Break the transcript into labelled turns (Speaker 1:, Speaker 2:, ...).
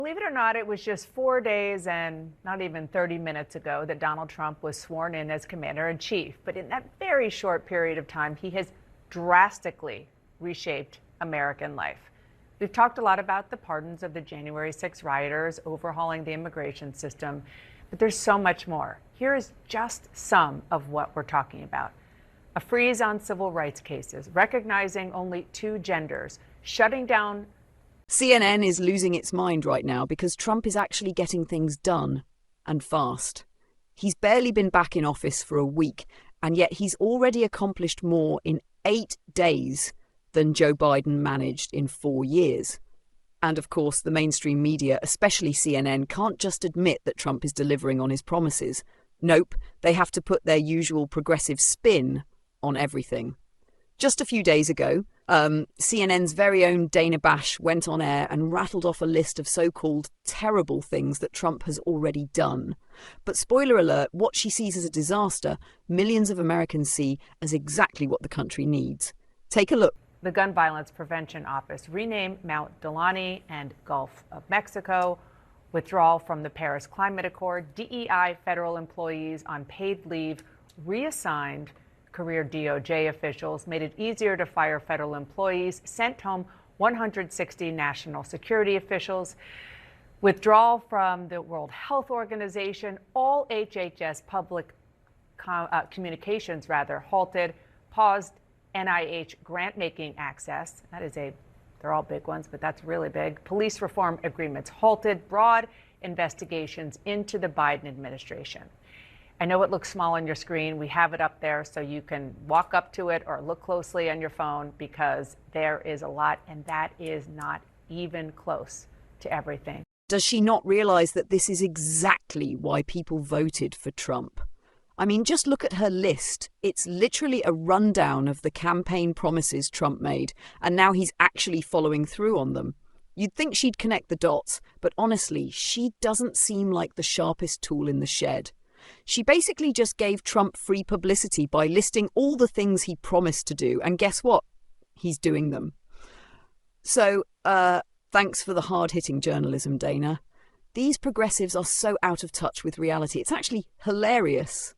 Speaker 1: Believe it or not, it was just 4 days and not even 30 minutes ago that Donald Trump was sworn in as commander-in-chief. But in that very short period of time, he has drastically reshaped American life. We've talked a lot about the pardons of the January 6 rioters, overhauling the immigration system, but there's so much more. Here is just some of what we're talking about. A freeze on civil rights cases, recognizing only two genders, shutting down.
Speaker 2: CNN is losing its mind right now because Trump is actually getting things done, and fast. He's barely been back in office for a week, and yet he's already accomplished more in 8 days than Joe Biden managed in 4 years. And of course, the mainstream media, especially CNN, can't just admit that Trump is delivering on his promises. Nope, they have to put their usual progressive spin on everything. Just a few days ago, CNN's very own Dana Bash went on air and rattled off a list of so-called terrible things that Trump has already done. But spoiler alert, what she sees as a disaster, millions of Americans see as exactly what the country needs. Take a look.
Speaker 1: The Gun Violence Prevention Office renamed Mount Delaney and Gulf of Mexico, withdrawal from the Paris Climate Accord, DEI federal employees on paid leave reassigned, career DOJ officials made it easier to fire federal employees, sent home 160 national security officials, withdrawal from the World Health Organization, all HHS public communications halted, paused NIH grant-making access. They're all big ones, but that's really big. Police reform agreements halted, broad investigations into the Biden administration. I know it looks small on your screen. We have it up there so you can walk up to it or look closely on your phone, because there is a lot, and that is not even close to everything.
Speaker 2: Does she not realize that this is exactly why people voted for Trump? I mean, just look at her list. It's literally a rundown of the campaign promises Trump made, and now he's actually following through on them. You'd think she'd connect the dots, but honestly, she doesn't seem like the sharpest tool in the shed. She basically just gave Trump free publicity by listing all the things he promised to do, and guess what? He's doing them. So, thanks for the hard-hitting journalism, Dana. These progressives are so out of touch with reality. It's actually hilarious.